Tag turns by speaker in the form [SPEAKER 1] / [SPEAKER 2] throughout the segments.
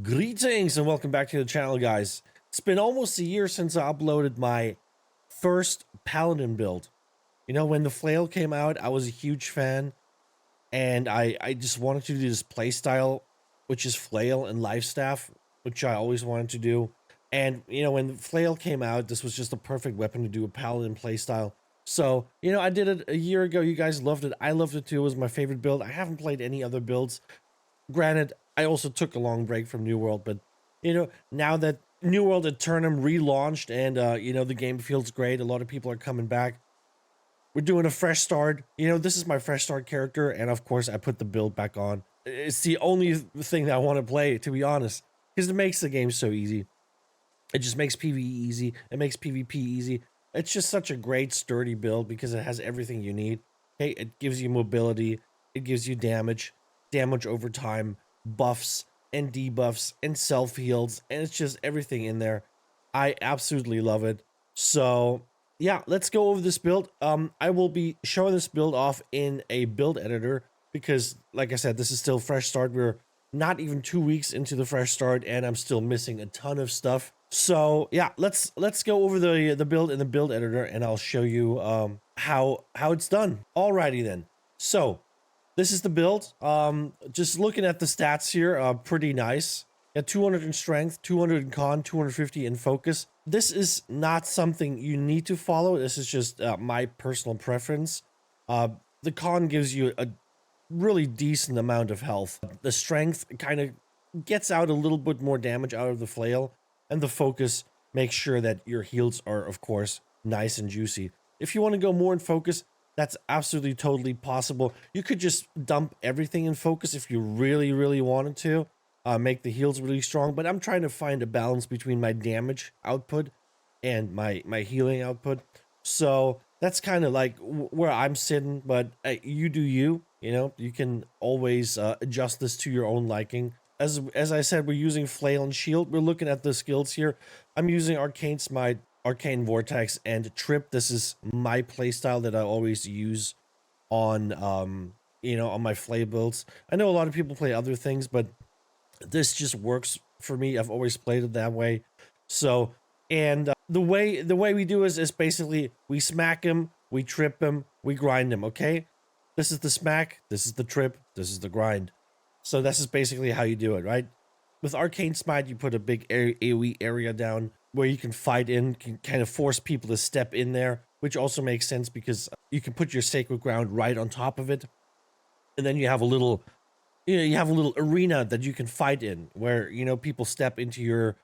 [SPEAKER 1] Greetings and welcome back to the channel, guys. It's been almost a year since I uploaded my first Paladin build. You know, when the Flail came out, I was a huge fan, and I just wanted to do this playstyle, which is Flail and Lifestaff, which I always wanted to do. And, you know, when the Flail came out, this was just the perfect weapon to do a Paladin playstyle. So, you know, I did it a year ago. You guys loved it. I loved it too. It was my favorite build. I haven't played any other builds. Granted, I also took a long break from New World, but you know, now that New World Aeternum relaunched and you know, the game feels great, a lot of people are coming back. We're doing a fresh start. You know, this is my fresh start character, and of course, I put the build back on. It's the only thing that I want to play, to be honest, because it makes the game so easy. It just makes PvE easy. It makes PvP easy. It's just such a great, sturdy build because it has everything you need. Okay, it gives you mobility. It gives you damage over time, buffs and debuffs and self heals, and it's just everything in there. I absolutely love it. So yeah, let's go over this build. I will be showing this build off in a build editor because, like I said, this is still fresh start. We're not even 2 weeks into the fresh start, and I'm still missing a ton of stuff. So yeah, let's go over the build in the build editor, and I'll show you how it's done. Alrighty then. So this is the build. Just looking at the stats here, pretty nice. Yeah, 200 in strength, 200 in con, 250 in focus. This is not something you need to follow. This is just my personal preference. The con gives you a really decent amount of health. The strength kind of gets out a little bit more damage out of the flail, and the focus makes sure that your heals are, of course, nice and juicy. If you want to go more in focus, that's absolutely totally possible. You could just dump everything in focus if you really, really wanted to. Make the heals really strong, but I'm trying to find a balance between my damage output and my healing output. So that's kind of like where I'm sitting, but you do you. You know, you can always adjust this to your own liking. As I said, we're using Flail and Shield. We're looking at the skills here. I'm using Arcane Smite, Arcane Vortex, and Trip. This is my playstyle that I always use on you know, on my Flail builds. I know a lot of people play other things, but this just works for me. I've always played it that way. So, and the way we do is basically we smack him, we trip him, we grind him. Okay, this is the smack, this is the trip, this is the grind. So this is basically how you do it, right? With Arcane Smite, you put a big AoE area down where you can fight in, can kind of force people to step in there, which also makes sense because you can put your sacred ground right on top of it, and then you have a little, you know, you have a little arena that you can fight in where, you know, people step into your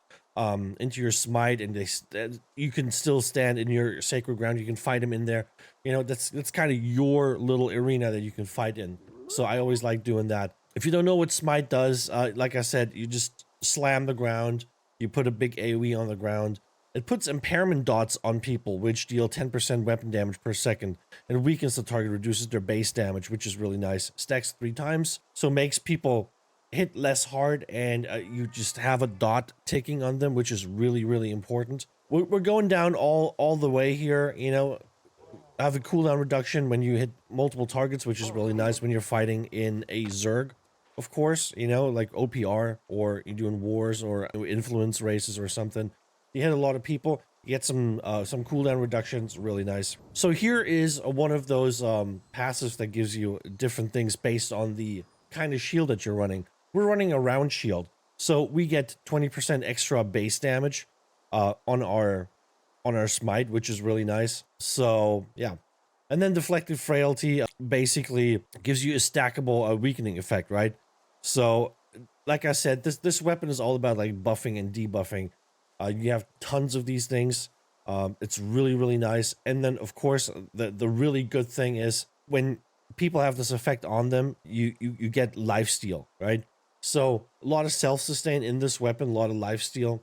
[SPEAKER 1] smite, and you can still stand in your sacred ground. You can fight them in there. You know, that's kind of your little arena that you can fight in. So I always like doing that. If you don't know what smite does, like I said, you just slam the ground. You put a big AoE on the ground. It puts impairment dots on people, which deal 10% weapon damage per second, and weakens the target, reduces their base damage, which is really nice. Stacks 3 times, so makes people hit less hard, and you just have a dot ticking on them, which is really, really important. We're going down all the way here. You know, have a cooldown reduction when you hit multiple targets, which is really nice when you're fighting in a Zerg. Of course, you know, like OPR, or you're doing wars or influence races or something. You hit a lot of people, you get some cooldown reductions, really nice. So here is one of those passives that gives you different things based on the kind of shield that you're running. We're running a round shield, so we get 20% extra base damage on our smite, which is really nice. So yeah. And then deflected frailty basically gives you a stackable weakening effect, right? So like I said, this weapon is all about like buffing and debuffing. You have tons of these things. It's really, really nice. And then of course the really good thing is when people have this effect on them, you get lifesteal, right? So a lot of self-sustain in this weapon, a lot of lifesteal,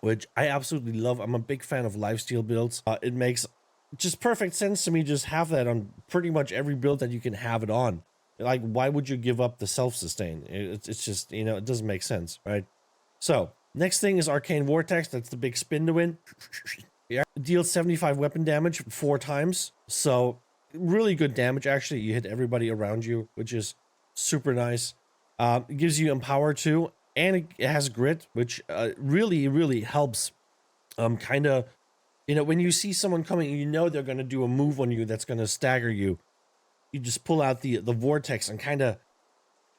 [SPEAKER 1] which I absolutely love. I'm a big fan of lifesteal builds. It makes just perfect sense to me. Just have that on pretty much every build that you can have it on. Like, why would you give up the self-sustain? It's just, you know, it doesn't make sense, right? So next thing is Arcane Vortex. That's the big spin to win. Yeah, deals 75 weapon damage 4 times. So really good damage. Actually, you hit everybody around you, which is super nice. It gives you Empower too. and it has grit, which really, really helps. Kind of, you know, when you see someone coming, you know they're going to do a move on you that's going to stagger you. You just pull out the vortex and kind of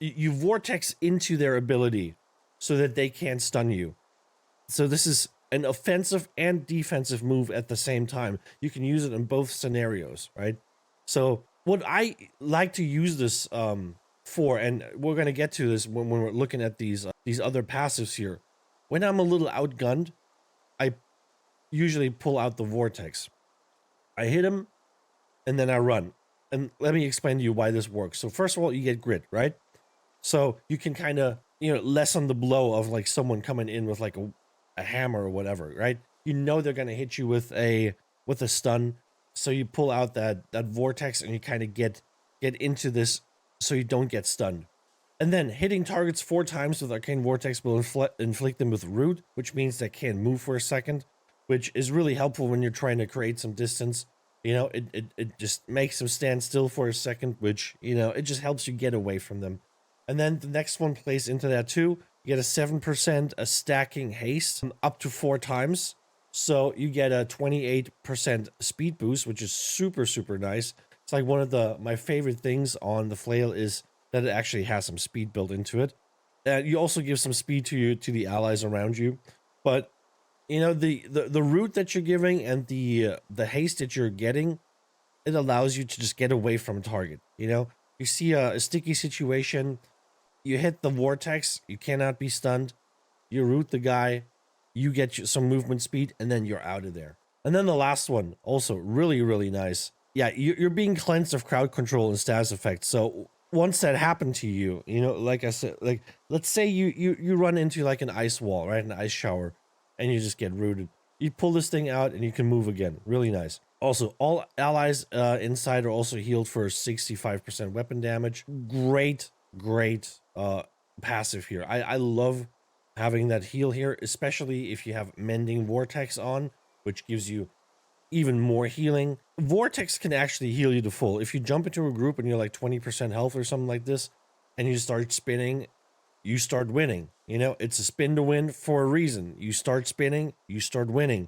[SPEAKER 1] you vortex into their ability so that they can't stun you. So this is an offensive and defensive move at the same time. You can use it in both scenarios, right? So what I like to use this for, and we're going to get to this when we're looking at these other passives here. When I'm a little outgunned, I usually pull out the vortex. I hit him and then I run. And let me explain to you why this works. So first of all, you get grit, right? So you can kind of, you know, lessen the blow of like someone coming in with like a hammer or whatever, right? You know they're gonna hit you with a stun, so you pull out that vortex and you kind of get into this so you don't get stunned. And then hitting targets 4 times with Arcane Vortex will inflict them with root, which means they can't move for a second, which is really helpful when you're trying to create some distance. You know, it just makes them stand still for a second, which, you know, it just helps you get away from them. And then the next one plays into that too. You get a 7% a stacking haste up to 4 times. So you get a 28% speed boost, which is super, super nice. It's like one of my favorite things on the Flail is that it actually has some speed built into it. You also give some speed to the allies around you. But you know, the route that you're giving and the haste that you're getting, it allows you to just get away from a target. You know, you see a sticky situation, you hit the vortex, you cannot be stunned, you root the guy, you get some movement speed, and then you're out of there. And then the last one, also really, really nice. Yeah, you're being cleansed of crowd control and status effects. So once that happened to you, you know, like I said, like let's say you run into like an ice wall, right, an ice shower, and you just get rooted. You pull this thing out and you can move again. Really nice. Also, all allies inside are also healed for 65% weapon damage. Great passive here. I love having that heal here, especially if you have Mending Vortex on, which gives you even more healing. Vortex can actually heal you to full. If you jump into a group and you're like 20% health or something like this, and you start spinning, you start winning. You know, it's a spin to win for a reason. You start spinning, you start winning.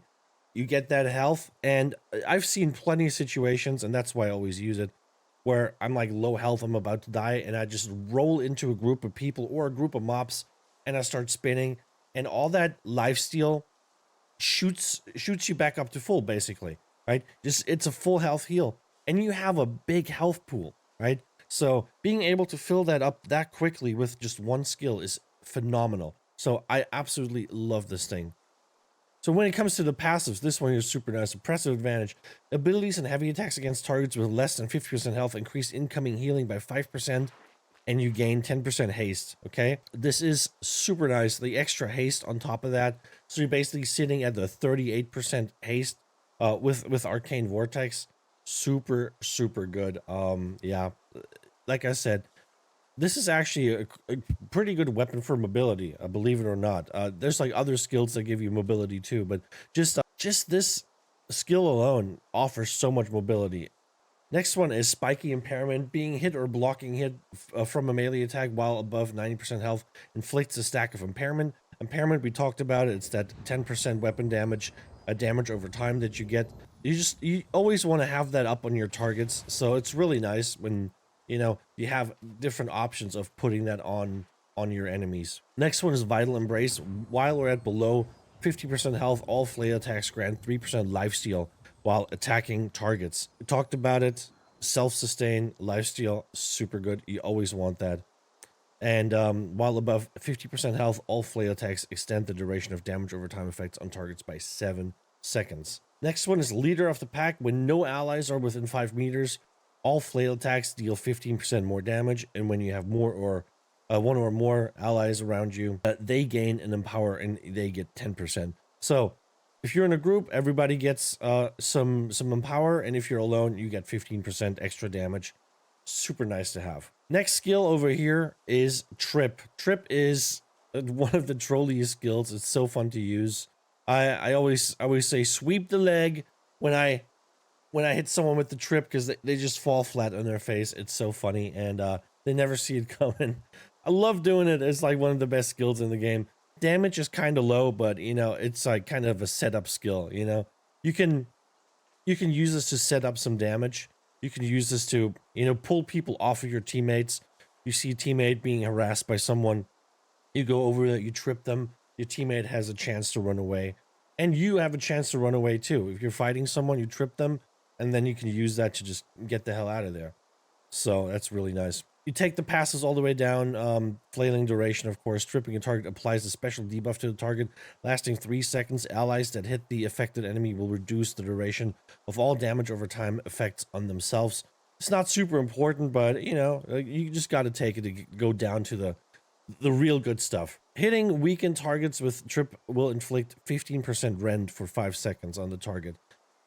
[SPEAKER 1] You get that health, and I've seen plenty of situations, and that's why I always use it, where I'm like low health, I'm about to die, and I just roll into a group of people or a group of mobs, and I start spinning, and all that lifesteal shoots you back up to full, basically, right? Just it's a full health heal, and you have a big health pool, right? So being able to fill that up that quickly with just one skill is phenomenal. So I absolutely love this thing. So when it comes to the passives, this one is super nice. Impressive advantage. Abilities and heavy attacks against targets with less than 50% health increase incoming healing by 5%, and you gain 10% haste, okay? This is super nice. The extra haste on top of that. So you're basically sitting at the 38% haste with Arcane Vortex. Super, super good. Yeah, like I said, this is actually a pretty good weapon for mobility, believe it or not. There's like other skills that give you mobility too, but just this skill alone offers so much mobility. Next one is Spiky Impairment. Being hit or blocking hit from a melee attack while above 90% health inflicts a stack of impairment. Impairment, we talked about it. It's that 10% weapon damage, damage over time that you get. You always want to have that up on your targets, so it's really nice when you know you have different options of putting that on your enemies. Next one is Vital Embrace. While we're at below 50% health, all flail attacks grant 3% lifesteal while attacking targets. We talked about it. Self-sustain, lifesteal, super good. You always want that. And while above 50% health, all flail attacks extend the duration of damage over time effects on targets by 7 seconds. Next one is Leader of the Pack. When no allies are within 5 meters, all flail attacks deal 15% more damage, and when you have more or one or more allies around you, they gain an empower and they get 10%. So if you're in a group, everybody gets some empower, and if you're alone, you get 15% extra damage. Super nice to have. Next skill over here is Trip. Trip is one of the trolliest skills. It's so fun to use. I always say sweep the leg when I hit someone with the trip, because they just fall flat on their face. It's so funny, and they never see it coming. I love doing it. It's like one of the best skills in the game. Damage is kind of low, but you know, it's like kind of a setup skill, you know. You can use this to set up some damage. You can use this to, you know, pull people off of your teammates. You see a teammate being harassed by someone, you go over there, you trip them, your teammate has a chance to run away. And you have a chance to run away too. If you're fighting someone, you trip them, and then you can use that to just get the hell out of there. So that's really nice. You take the passes all the way down. Flailing duration, of course. Tripping a target applies a special debuff to the target, lasting 3 seconds. Allies that hit the affected enemy will reduce the duration of all damage over time effects on themselves. It's not super important, but you know, you just got to take it to go down to the real good stuff. Hitting weakened targets with trip will inflict 15% rend for 5 seconds on the target,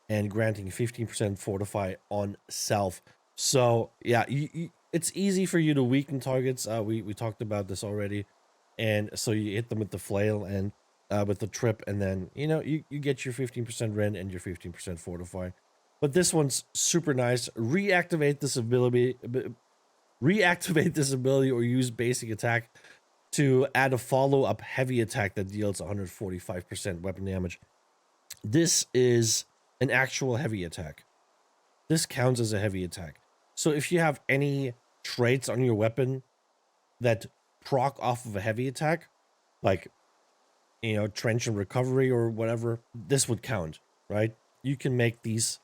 [SPEAKER 1] and granting 15% fortify on self. So yeah, it's easy for you to weaken targets. We talked about this already, and so you hit them with the flail and with the trip, and then you know you get your 15% rend and your 15% fortify. But this one's super nice. Reactivate this ability, or use basic attack to add a follow-up heavy attack that deals 145% weapon damage. This is an actual heavy attack. This counts as a heavy attack. So if you have any traits on your weapon that proc off of a heavy attack, like, you know, trench and recovery or whatever, this would count, right? You can make these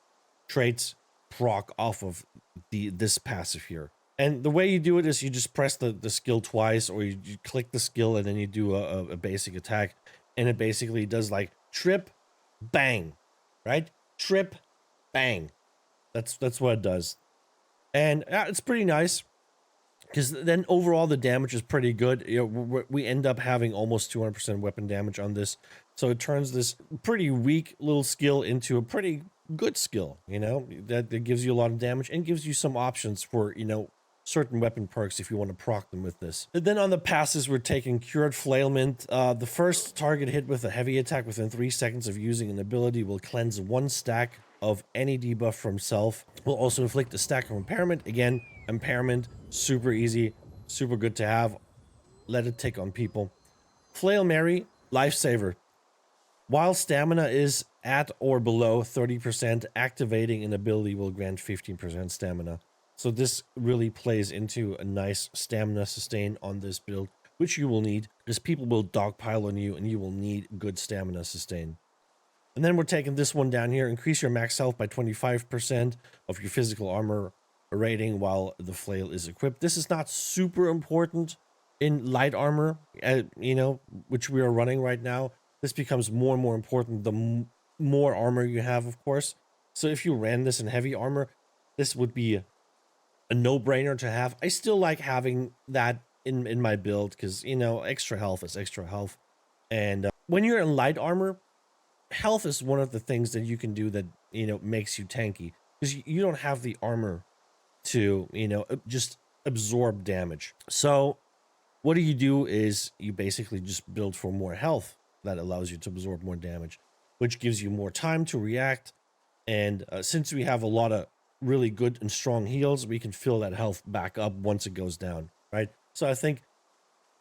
[SPEAKER 1] traits proc off of this passive here. And the way you do it is you just press the skill twice, or you click the skill and then you do a basic attack, and it basically does like trip, bang, right? Trip, bang. That's what it does. And it's pretty nice, because then overall the damage is pretty good. You know, we end up having almost 200% weapon damage on this. So it turns this pretty weak little skill into a pretty good skill, you know, that gives you a lot of damage and gives you some options for, you know, certain weapon perks if you want to proc them with this. And then on the passes, we're taking Cured Flailment. The first target hit with a heavy attack within 3 seconds of using an ability will cleanse 1 stack of any debuff from self. Will also inflict a stack of impairment. Again, impairment, super easy, super good to have. Let it tick on people. Flail Mary, lifesaver. While stamina is at or below 30%, activating an ability will grant 15% stamina. So this really plays into a nice stamina sustain on this build, which you will need, because people will dogpile on you and you will need good stamina sustain. And then we're taking this one down here. Increase your max health by 25% of your physical armor rating while the flail is equipped. This is not super important in light armor, you know, which we are running right now. This becomes more and more important the more armor you have, of course. So if you ran this in heavy armor, this would be a no-brainer to have. I still like having that in my build, because, you know, extra health is extra health. And when you're in light armor, health is one of the things that you can do that, you know, makes you tanky, because you don't have the armor to, you know, just absorb damage. So what do? Is you basically just build for more health that allows you to absorb more damage, which gives you more time to react. And since we have a lot of really good and strong heals, we can fill that health back up once it goes down, right? So I think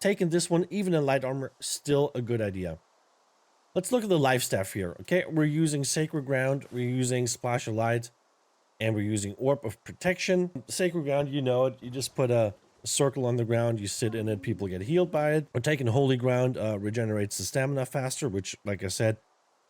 [SPEAKER 1] taking this one, even in light armor, still a good idea. Let's look at the life staff here. Okay, we're using Sacred Ground, we're using Splash of Light, and we're using Orb of Protection. Sacred Ground, you know it. You just put a circle on the ground, you sit in it, people get healed by it. We're taking Holy Ground, regenerates the stamina faster, which, like I said,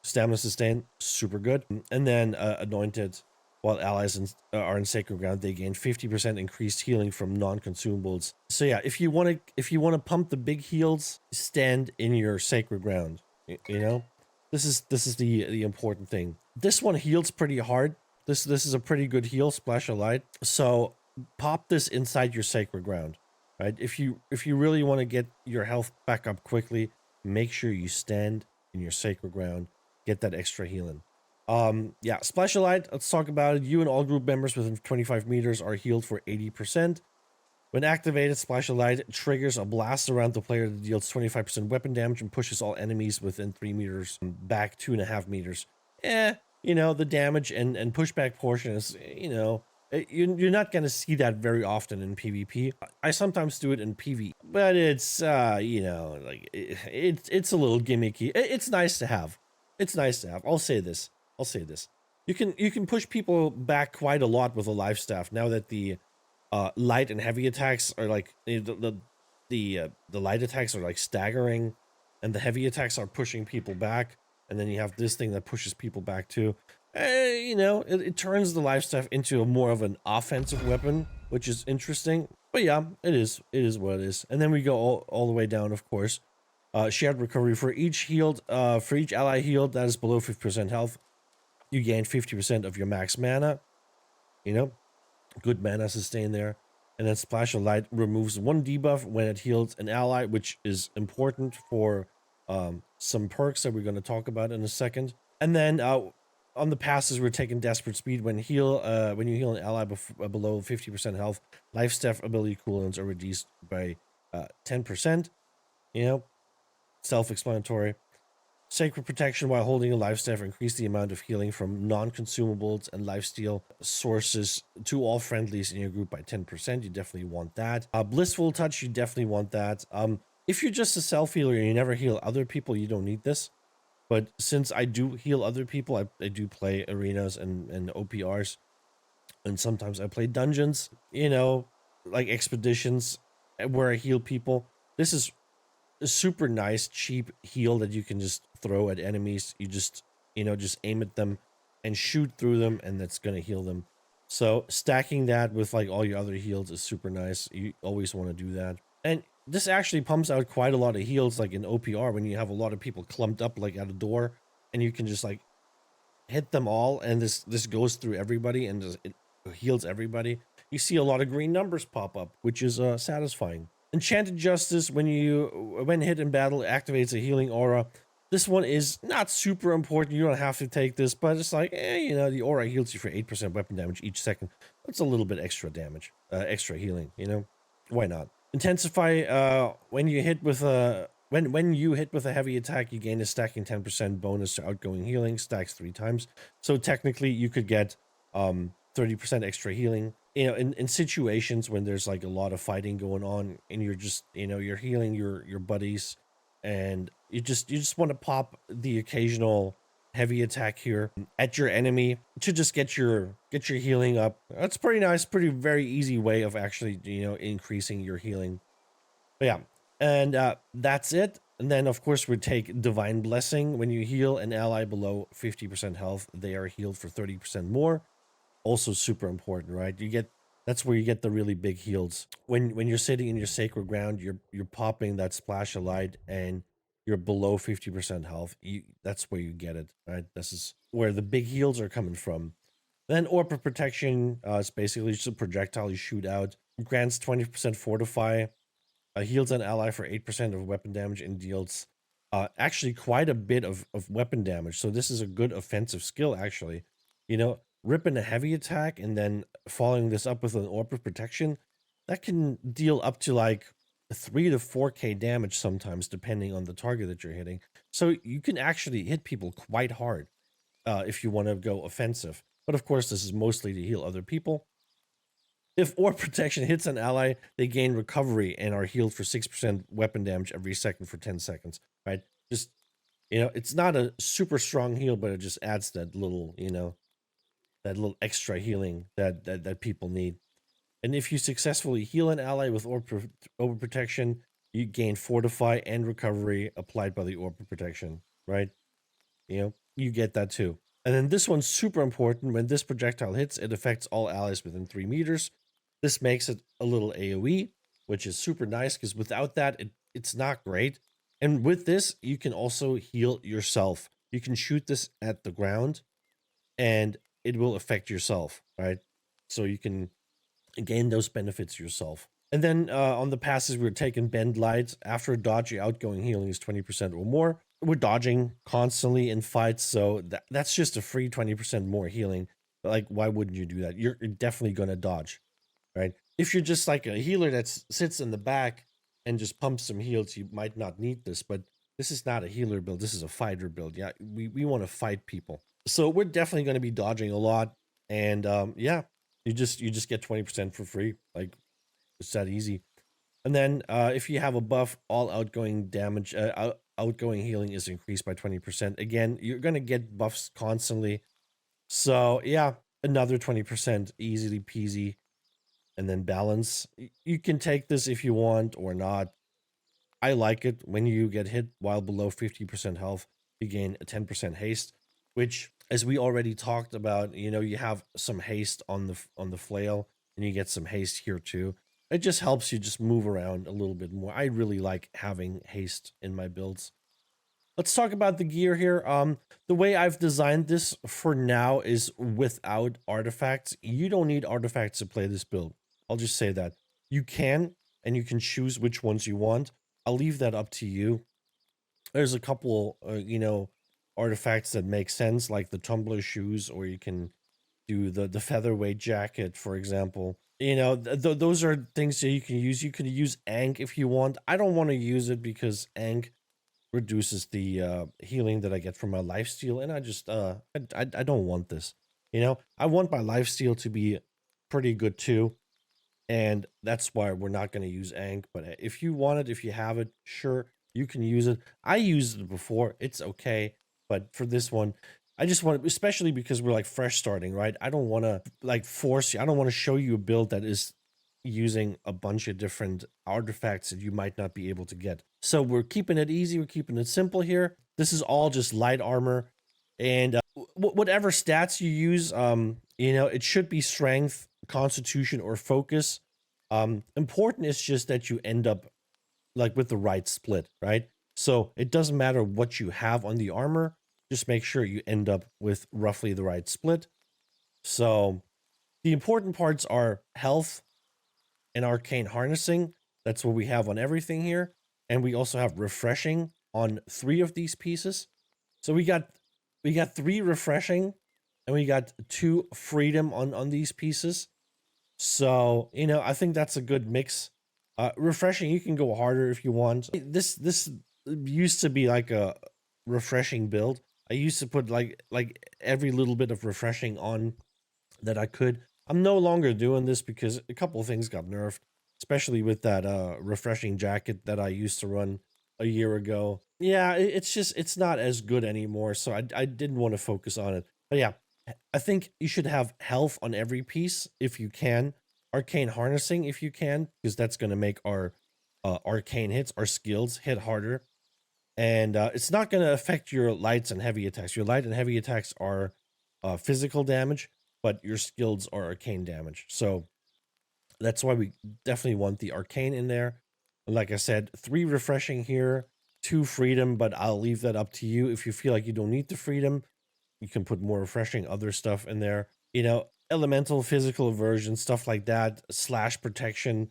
[SPEAKER 1] stamina sustain, super good. And then Anointed, while allies are in Sacred Ground, they gain 50% increased healing from non-consumables. So yeah, if you want to pump the big heals, stand in your Sacred Ground. You know, this is the important thing. This one heals pretty hard. This is a pretty good heal, Splash of Light. So pop this inside your Sacred Ground, right? If you really want to get your health back up quickly, make sure you stand in your Sacred Ground, get that extra healing. Yeah, Splash of Light, let's talk about it. You and all group members within 25 meters are healed for 80%. When activated, Splash of Light triggers a blast around the player that deals 25% weapon damage and pushes all enemies within 3 meters back 2.5 meters. You know, the damage and pushback portion is, you know, You're not gonna see that very often in PvP. I sometimes do it in PvE, but it's you know, like it's a little gimmicky. It's nice to have. It's nice to have. I'll say this. I'll say this. You can push people back quite a lot with a life staff now that the light and heavy attacks are like the light attacks are like staggering, and the heavy attacks are pushing people back, and then you have this thing that pushes people back too. You know, it turns the life staff into more of an offensive weapon, which is interesting. But yeah, it is what it is. And then we go all the way down, of course. Shared recovery for each ally healed that is below 50% health, you gain 50% of your max mana. You know, good mana sustain there. And then Splash of Light removes one debuff when it heals an ally, which is important for some perks that we're going to talk about in a second. And then on the passes, we're taking Desperate Speed when you heal an ally below 50% health. Life staff ability cooldowns are reduced by 10%. You know, self-explanatory. Sacred Protection while holding a life staff increase the amount of healing from non-consumables and lifesteal sources to all friendlies in your group by 10%. You definitely want that. Blissful Touch, you definitely want that. If you're just a self-healer and you never heal other people, you don't need this. But since I do heal other people, I do play arenas and OPRs. And sometimes I play dungeons, you know, like expeditions where I heal people. This is a super nice, cheap heal that you can just throw at enemies. You just, you know, just aim at them and shoot through them, and that's going to heal them. So stacking that with like all your other heals is super nice. You always want to do that. And this actually pumps out quite a lot of heals, like in OPR, when you have a lot of people clumped up like at a door, and you can just like hit them all, and this goes through everybody and it heals everybody. You see a lot of green numbers pop up, which is satisfying. Enchanted Justice, when hit in battle, activates a healing aura. This one is not super important. You don't have to take this, but it's like, you know, the aura heals you for 8% weapon damage each second. That's a little bit extra damage, extra healing, you know? Why not? Intensify, when you hit with a heavy attack, you gain a stacking 10% bonus to outgoing healing, stacks 3 times. So technically you could get 30% extra healing, you know, in situations when there's like a lot of fighting going on and you're just, you know, you're healing your buddies, and you just want to pop the occasional heavy attack here at your enemy to just get your healing up. That's pretty nice, very easy way of actually, you know, increasing your healing. But yeah, and that's it. And then of course we take Divine Blessing. When you heal an ally below 50% health, they are healed for 30% more. Also super important, right? That's where you get the really big heals. When you're sitting in your sacred ground, you're popping that Splash of Light and you're below 50% health. That's where you get it, right? This is where the big heals are coming from. Then Orb of Protection is basically just a projectile you shoot out. Grants 20% Fortify. Heals an ally for 8% of weapon damage and deals actually quite a bit of weapon damage. So this is a good offensive skill, actually. You know, ripping a heavy attack and then following this up with an Orb of Protection, that can deal up to like 3 to 4k damage sometimes, depending on the target that you're hitting. So you can actually hit people quite hard if you want to go offensive. But of course, this is mostly to heal other people. If Orb Protection hits an ally, they gain recovery and are healed for 6% weapon damage every second for 10 seconds, right? Just, you know, it's not a super strong heal, but it just adds that little, you know, that little extra healing that people need. And if you successfully heal an ally with Orb Protection, you gain Fortify and Recovery applied by the Orb Protection, right? You know, you get that too. And then this one's super important. When this projectile hits, it affects all allies within 3 meters. This makes it a little AoE, which is super nice because without that, it's not great. And with this, you can also heal yourself. You can shoot this at the ground and it will affect yourself, right? So you can gain those benefits yourself. And then on the passes, we're taking Bend Light. After a dodge, your outgoing healing is 20% or more. We're dodging constantly in fights, so that's just a free 20% more healing. Like, why wouldn't you do that? You're definitely going to dodge, right? If you're just like a healer that sits in the back and just pumps some heals, you might not need this, but this is not a healer build. This is a fighter build. Yeah, we want to fight people. So we're definitely going to be dodging a lot. And yeah, You just get 20% for free. Like, it's that easy. And then if you have a buff, all outgoing damage, outgoing healing is increased by 20%. Again, you're gonna get buffs constantly. So yeah, another 20%, easily peasy. And then balance. You can take this if you want or not. I like it. When you get hit while below 50% health, you gain a 10% haste, which, as we already talked about, you have some haste on the flail, and you get some haste here too. It just helps you just move around a little bit more. I really like having haste in my builds. Let's talk about the gear here. The way I've designed this for now is without artifacts. You don't need artifacts to play this build. I'll just say that. You can, and you can choose which ones you want. I'll leave that up to you. There's a couple, artifacts that make sense, like the tumbler shoes, or you can do the featherweight jacket, for example. Those are things that you can use. You can use Ankh if you want. I don't want to use it because Ankh reduces the healing that I get from my lifesteal, and I don't want this. I want my lifesteal to be pretty good too, and that's why we're not going to use Ankh. But if you want it, if you have it, sure, you can use it. I used it before, it's okay, but for this one, I just want, especially because we're like fresh starting, right? I don't want to like force you. I don't want to show you a build that is using a bunch of different artifacts that you might not be able to get. So we're keeping it easy. We're keeping it simple here. This is all just light armor, and whatever stats you use, it should be strength, constitution, or focus. Important is just that you end up like with the right split, right? So it doesn't matter what you have on the armor. Just make sure you end up with roughly the right split. So the important parts are health and arcane harnessing. That's what we have on everything here. And we also have refreshing on 3 of these pieces. So we got 3 refreshing, and we got 2 freedom on these pieces. So, I think that's a good mix. Refreshing, you can go harder if you want. This used to be like a refreshing build. I used to put like every little bit of refreshing on that I could. I'm no longer doing this because a couple of things got nerfed, especially with that refreshing jacket that I used to run a year ago. Yeah, it's not as good anymore, so I didn't want to focus on it. But yeah, I think you should have health on every piece if you can. Arcane harnessing if you can, because that's going to make our arcane hits, our skills hit harder. And it's not going to affect your lights and heavy attacks. Your light and heavy attacks are physical damage, but your skills are arcane damage. So that's why we definitely want the arcane in there. Like I said, 3 refreshing here, 2 freedom, but I'll leave that up to you. If you feel like you don't need the freedom, you can put more refreshing other stuff in there. Elemental, physical aversion, stuff like that, slash protection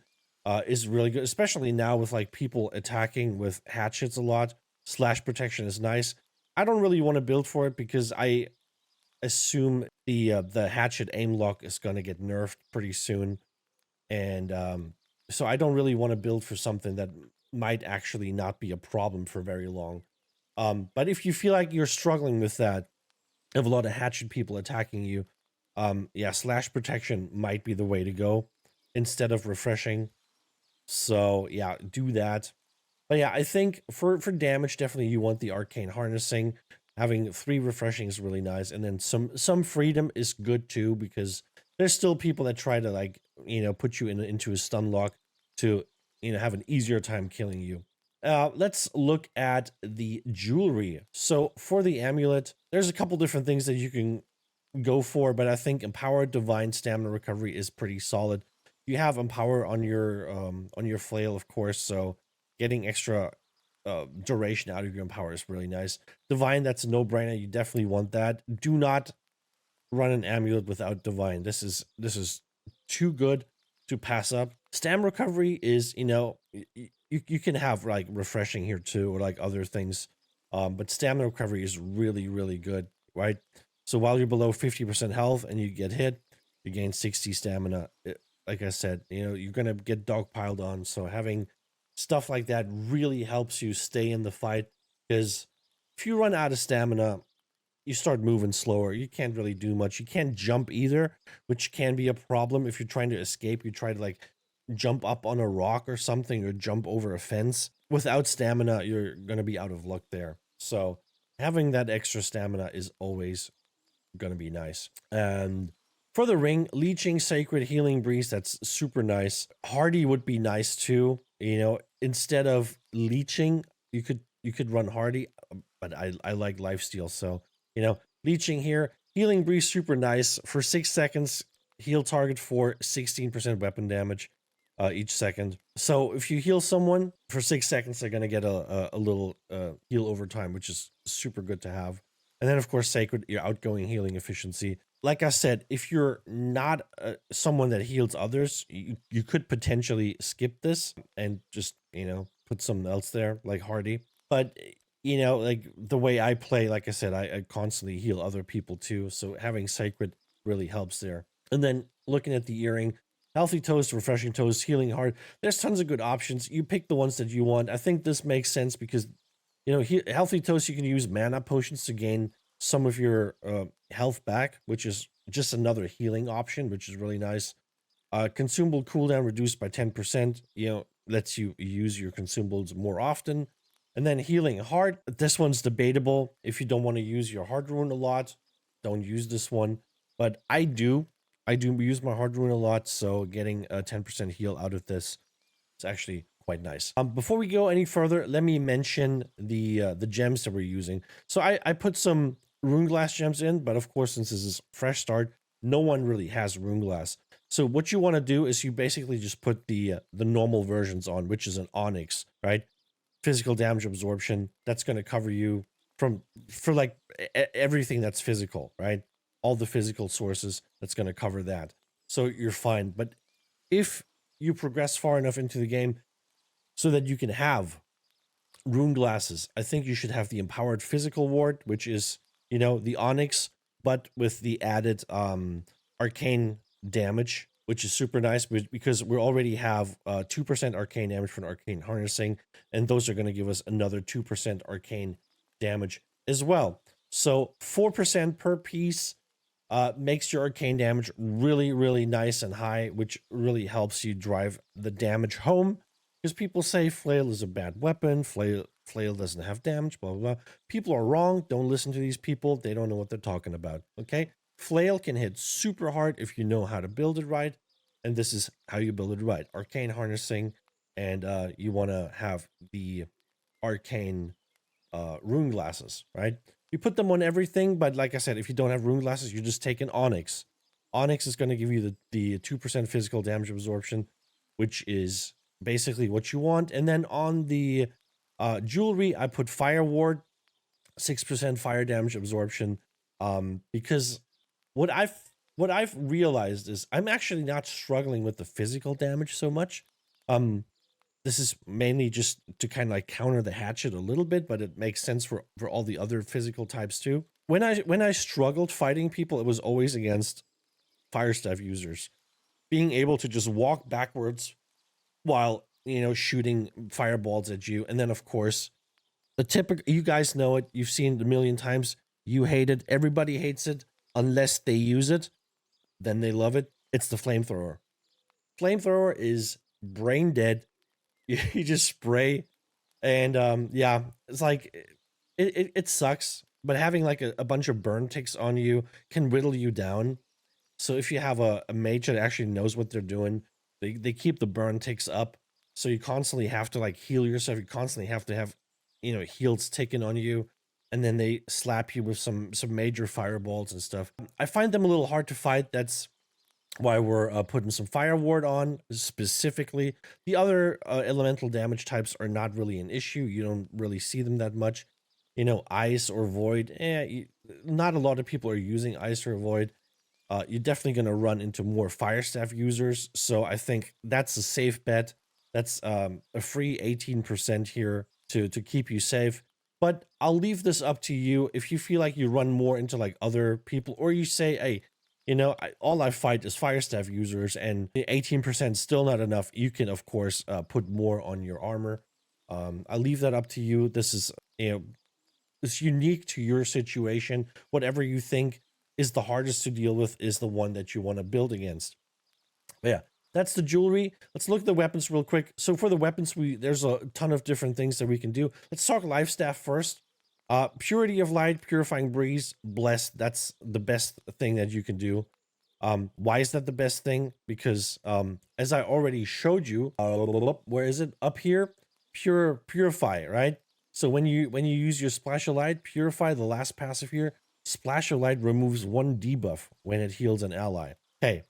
[SPEAKER 1] is really good, especially now with like people attacking with hatchets a lot. Slash protection is nice. I don't really want to build for it because I assume the hatchet aim lock is going to get nerfed pretty soon, and so I don't really want to build for something that might actually not be a problem for very long. But if you feel like you're struggling with that, have a lot of hatchet people attacking you, yeah, slash protection might be the way to go instead of refreshing. So yeah, do that. But yeah, I think for damage, definitely you want the arcane harnessing. Having 3 refreshing is really nice, and then some freedom is good too, because there's still people that try to like put you into a stun lock to have an easier time killing you. Let's look at the jewelry. So for the amulet, there's a couple different things that you can go for, but I think Empowered Divine Stamina Recovery is pretty solid. You have Empower on your flail, of course, so getting extra duration out of your Empower is really nice. Divine, that's a no-brainer. You definitely want that. Do not run an amulet without Divine. This is too good to pass up. Stam recovery is, you can have like refreshing here too, or like other things. But stamina recovery is really, really good, right? So while you're below 50% health and you get hit, you gain 60 stamina. Like I said, you're gonna get dogpiled on. So having stuff like that really helps you stay in the fight, because if you run out of stamina, you start moving slower. You can't really do much. You can't jump either, which can be a problem if you're trying to escape. You try to like jump up on a rock or something, or jump over a fence. Without stamina, you're gonna be out of luck there. So having that extra stamina is always gonna be nice. And for the ring, leeching, sacred, healing breeze, that's super nice. Hardy would be nice too. You know, instead of leeching, you could run hardy, but I like lifesteal, so you know, leeching here, healing breeze, super nice for 6 seconds. Heal target for 16% weapon damage each second. So if you heal someone for 6 seconds, they're gonna get a little heal over time, which is super good to have. And then of course, sacred, your outgoing healing efficiency. Like I said, if you're not someone that heals others, you could potentially skip this and just, you know, put something else there like hardy. But you know, like the way I play, like I said, I constantly heal other people too. So having sacred really helps there. And then looking at the earring, healthy toast, refreshing toast, healing heart. There's tons of good options. You pick the ones that you want. I think this makes sense because, you know, healthy toast, you can use mana potions to gain some of your health back, which is just another healing option, which is really nice. Consumable cooldown reduced by 10%, you know, lets you use your consumables more often. And then healing heart, this one's debatable. If you don't want to use your heart rune a lot, don't use this one. But I do. I do use my heart rune a lot, so getting a 10% heal out of this is actually quite nice. Before we go any further, let me mention the gems that we're using. So I put some rune glass gems in, but of course, since this is fresh start, no one really has rune glass. So what you want to do is you basically just put the normal versions on, which is an onyx, right? Physical damage absorption. That's going to cover you for like everything that's physical, right? All the physical sources. That's going to cover that. So you're fine. But if you progress far enough into the game so that you can have rune glasses, I think you should have the empowered physical ward, which is, you know, the onyx, but with the added arcane damage, which is super nice because we already have 2% arcane damage from arcane harnessing, and those are going to give us another 2% arcane damage as well. So 4% per piece makes your arcane damage really, really nice and high, which really helps you drive the damage home. Because people say flail is a bad weapon, flail doesn't have damage, blah, blah, blah. People are wrong. Don't listen to these people. They don't know what they're talking about. Okay? Flail can hit super hard if you know how to build it right. And this is how you build it right. Arcane harnessing, and you want to have the arcane rune glasses, right? You put them on everything, but like I said, if you don't have rune glasses, you just take an onyx. Onyx is going to give you the 2% physical damage absorption, which is basically what you want. And then on the jewelry, I put fire ward, 6% fire damage absorption, because what I've realized is I'm actually not struggling with the physical damage so much. This is mainly just to kind of like counter the hatchet a little bit, but it makes sense for all the other physical types too. When I struggled fighting people, it was always against fire staff users. Being able to just walk backwards while, you know, shooting fireballs at you, and then of course the typical, you guys know it, you've seen it a million times. You hate it. Everybody hates it unless they use it. Then they love it. It's the flamethrower. Flamethrower is brain dead. You just spray, and yeah, it's like it sucks. But having like a bunch of burn ticks on you can whittle you down. So if you have a mage that actually knows what they're doing, they keep the burn ticks up. So you constantly have to like heal yourself. You constantly have to have, you know, heals taken on you, and then they slap you with some major fireballs and stuff. I find them a little hard to fight. That's why we're putting some fire ward on specifically. The other elemental damage types are not really an issue. You don't really see them that much. You know, ice or void. Not a lot of people are using ice or void. You're definitely going to run into more fire staff users. So I think that's a safe bet. That's a free 18% here to keep you safe. But I'll leave this up to you. If you feel like you run more into like other people, or you say, hey, you know, all I fight is fire staff users, and 18% still not enough, you can of course put more on your armor. I'll leave that up to you. This is, you know, it's unique to your situation. Whatever you think is the hardest to deal with is the one that you want to build against. But yeah, that's the jewelry. Let's look at the weapons real quick. So for the weapons, there's a ton of different things that we can do. Let's talk life staff first. Purity of light, purifying breeze, blessed. That's the best thing that you can do. Why is that the best thing? Because as I already showed you, where is it? Up here, purify, right? So when you use your splash of light, purify, the last passive here, splash of light removes 1 debuff when it heals an ally. Okay,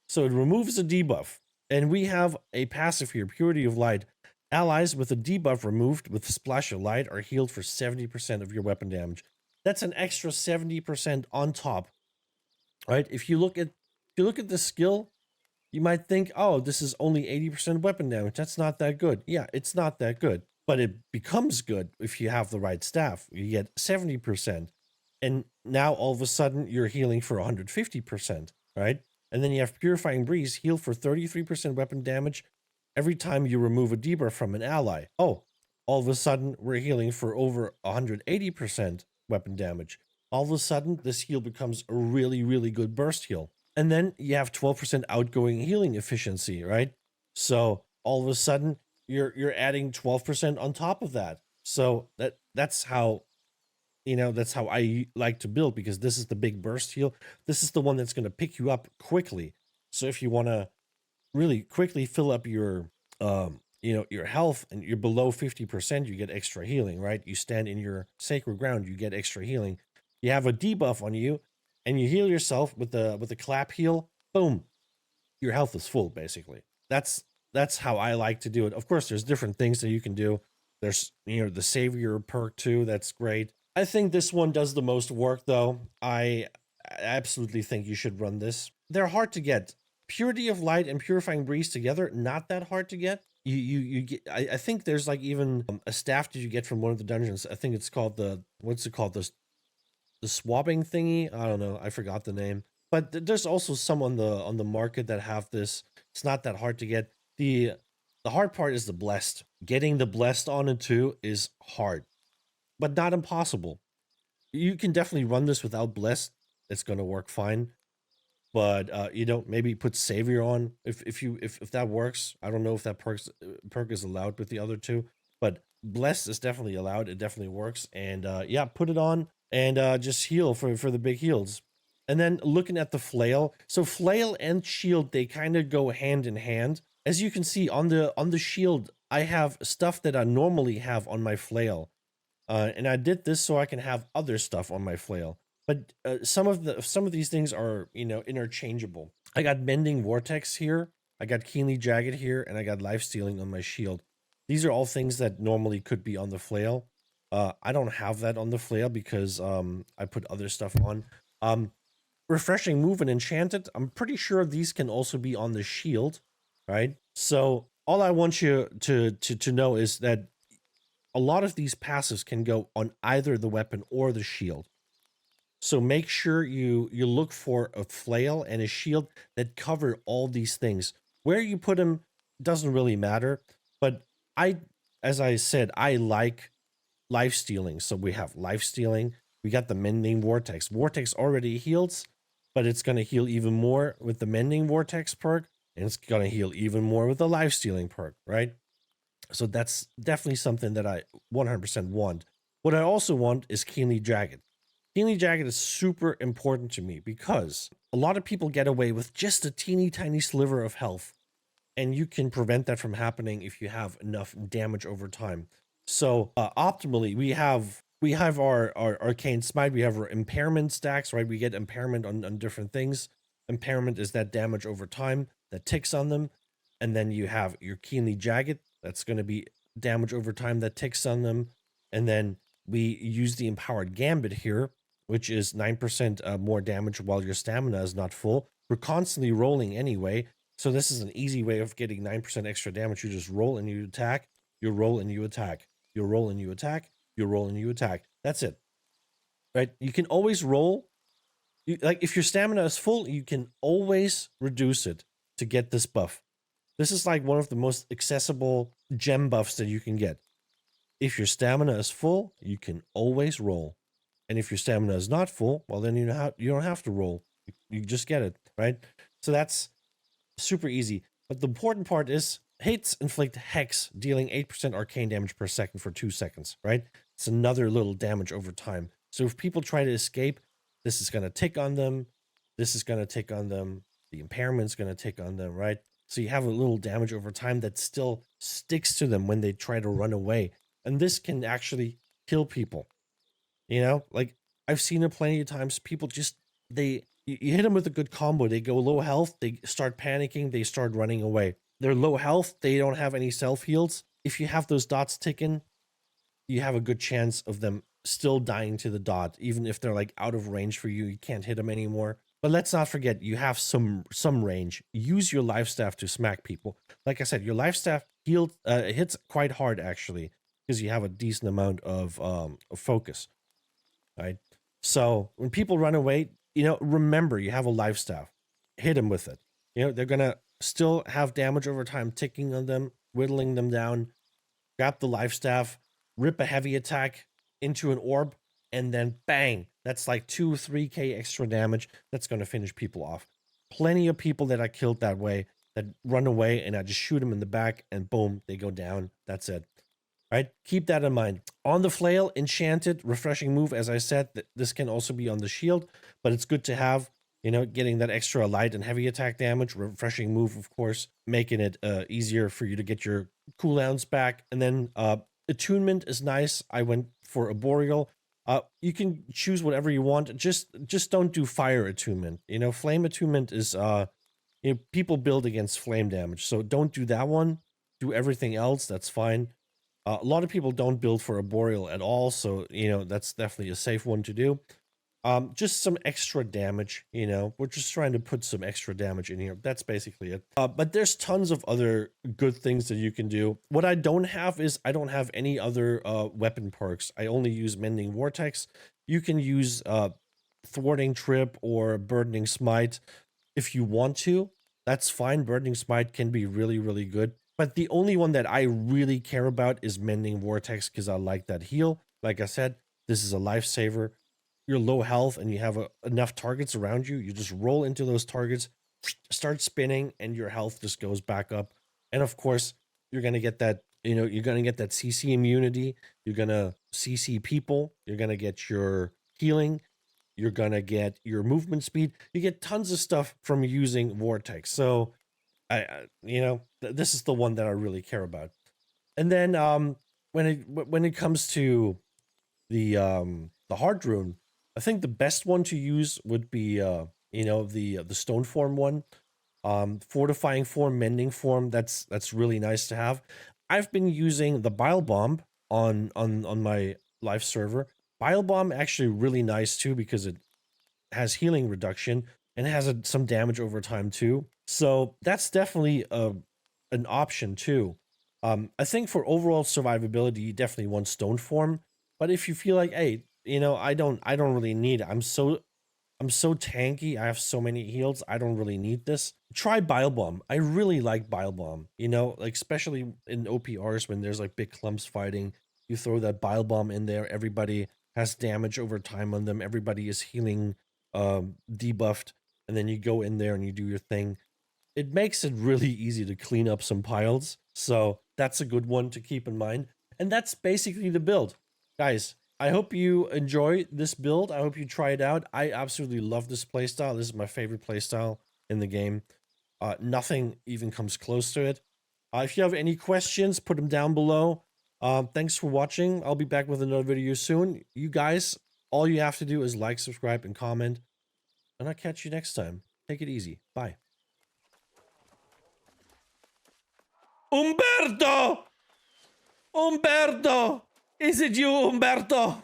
[SPEAKER 1] so it removes a debuff, and we have a passive here, purity of light. Allies with a debuff removed with splash of light are healed for 70% of your weapon damage. That's an extra 70% on top, right? If you look at this skill, you might think, oh, this is only 80% weapon damage. That's not that good. Yeah, it's not that good, but it becomes good if you have the right staff. You get 70%, and now all of a sudden you're healing for 150%, right? And then you have Purifying Breeze, heal for 33% weapon damage every time you remove a debuff from an ally. Oh, all of a sudden we're healing for over 180% weapon damage. All of a sudden, this heal becomes a really, really good burst heal. And then you have 12% outgoing healing efficiency, right? So all of a sudden, you're adding 12% on top of that. So that's how, that's how I like to build, because this is the big burst heal. This is the one that's going to pick you up quickly. So if you want to really quickly fill up your your health, and you're below 50%, you get extra healing, right? You stand in your sacred ground, you get extra healing. You have a debuff on you, and you heal yourself with the clap heal. Boom, your health is full, basically. That's how I like to do it. Of course, there's different things that you can do. There's the savior perk too. That's great. I think this one does the most work, though. I absolutely think you should run this. They're hard to get. Purity of Light and Purifying Breeze together, not that hard to get. You get. I think there's like even a staff that you get from one of the dungeons. I think it's called what's it called? The swabbing thingy. I don't know. I forgot the name. But there's also some on the market that have this. It's not that hard to get. The hard part is the blessed. Getting the blessed on it too is hard, but not impossible. You can definitely run this without blessed. It's gonna work fine. But maybe put savior on if that works. I don't know if that perk is allowed with the other two, but blessed is definitely allowed. It definitely works. And yeah, put it on and just heal for the big heals. And then looking at the flail, so flail and shield, they kind of go hand in hand. As you can see on the shield, I have stuff that I normally have on my flail, and I did this so I can have other stuff on my flail. But some of these things are interchangeable. I got Mending Vortex here, I got Keenly Jagged here, and I got Life Stealing on my shield. These are all things that normally could be on the flail. I don't have that on the flail because I put other stuff on. Refreshing Move and Enchanted, I'm pretty sure these can also be on the shield, right? So all I want you to know is that a lot of these passives can go on either the weapon or the shield. So make sure you look for a flail and a shield that cover all these things. Where you put them doesn't really matter, but as I said, I like life stealing. So we have life stealing. We got the Mending Vortex. Vortex already heals, but it's going to heal even more with the Mending Vortex perk, and it's going to heal even more with the life stealing perk, right? So that's definitely something that I 100% want. What I also want is Keenly Jagged. Keenly Jagged is super important to me because a lot of people get away with just a teeny tiny sliver of health, and you can prevent that from happening if you have enough damage over time. So optimally, we have our Arcane Smite, we have our impairment stacks, right? We get impairment on different things. Impairment is that damage over time that ticks on them. And then you have your Keenly Jagged, that's going to be damage over time that ticks on them. And then we use the Empowered Gambit here, which is 9% more damage while your stamina is not full. We're constantly rolling anyway, so this is an easy way of getting 9% extra damage. You just roll and you attack, you roll and you attack, you roll and you attack, you roll and you attack. That's it, right? You can always roll. Like if your stamina is full, you can always reduce it to get this buff. This is like one of the most accessible gem buffs that you can get. If your stamina is full, you can always roll. And if your stamina is not full, well, then you don't have to roll. You just get it, right? So that's super easy. But the important part is hits inflict hex, dealing 8% arcane damage per second for 2 seconds, right? It's another little damage over time. So if people try to escape, this is going to tick on them. This is going to tick on them. The impairment's going to tick on them, right? So you have a little damage over time that still sticks to them when they try to run away. And this can actually kill people. You know, like I've seen it plenty of times. People just, you hit them with a good combo. They go low health. They start panicking. They start running away. They're low health. They don't have any self heals. If you have those dots ticking, you have a good chance of them still dying to the dot. Even if they're like out of range for you, you can't hit them anymore. But let's not forget, you have some range. Use your life staff to smack people. Like I said, your life staff hits quite hard actually, because you have a decent amount of focus. Right? So when people run away, you know, remember you have a life staff. Hit them with it. You know, they're gonna still have damage over time ticking on them, whittling them down. Grab the life staff, rip a heavy attack into an orb, and then bang. That's like 2-3k extra damage. That's gonna finish people off. Plenty of people that I killed that way that run away, and I just shoot them in the back, and boom, they go down. That's it. Right? Keep that in mind. On the flail, enchanted, refreshing move. As I said, this can also be on the shield, but it's good to have, you know, getting that extra light and heavy attack damage. Refreshing move, of course, making it easier for you to get your cooldowns back. And then attunement is nice. I went for a boreal. You can choose whatever you want. Just don't do fire attunement. You know, flame attunement is you know, people build against flame damage, so don't do that one. Do everything else. That's fine. A lot of people don't build for a boreal at all, so you know that's definitely a safe one to do. Just some extra damage, you know, we're just trying to put some extra damage in here. That's basically it. But there's tons of other good things that you can do. What I don't have is I don't have any other weapon perks. I only use Mending Vortex. You can use Thwarting Trip or Burdening Smite if you want to. That's fine. Burdening Smite can be really, really good. But the only one that I really care about is Mending Vortex because I like that heal. Like I said, this is a lifesaver. You're low health and you have enough targets around you. You just roll into those targets, start spinning, and your health just goes back up. And of course, you're going to get that, you know, you're going to get that CC immunity. You're going to CC people. You're going to get your healing. You're going to get your movement speed. You get tons of stuff from using Vortex. So, you know, this is the one that I really care about. And then when it comes to the Heartrune, I think the best one to use would be you know, the stone form one. Fortifying form, mending form, that's really nice to have. I've been using the bile bomb on my live server. Bile bomb actually really nice too because it has healing reduction and it has some damage over time too. So that's definitely an option too. I think for overall survivability, you definitely want stone form. But if you feel like, hey, you know, I don't really need it. I'm so tanky. I have so many heals. I don't really need this. Try Bile Bomb. I really like Bile Bomb. You know, like especially in OPRs when there's like big clumps fighting, you throw that Bile Bomb in there. Everybody has damage over time on them. Everybody is healing, debuffed, and then you go in there and you do your thing. It makes it really easy to clean up some piles. So that's a good one to keep in mind. And that's basically the build. Guys, I hope you enjoy this build. I hope you try it out. I absolutely love this playstyle. This is my favorite playstyle in the game. Nothing even comes close to it. If you have any questions, put them down below. Thanks for watching. I'll be back with another video soon. You guys, all you have to do is like, subscribe, and comment. And I'll catch you next time. Take it easy. Bye. Umberto! Umberto! Is it you, Umberto?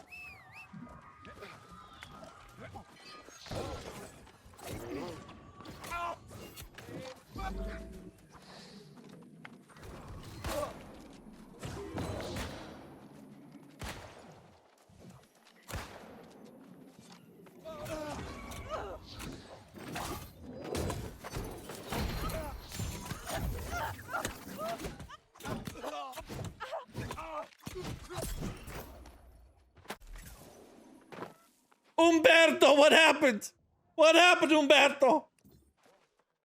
[SPEAKER 1] Umberto, what happened? What happened, Umberto?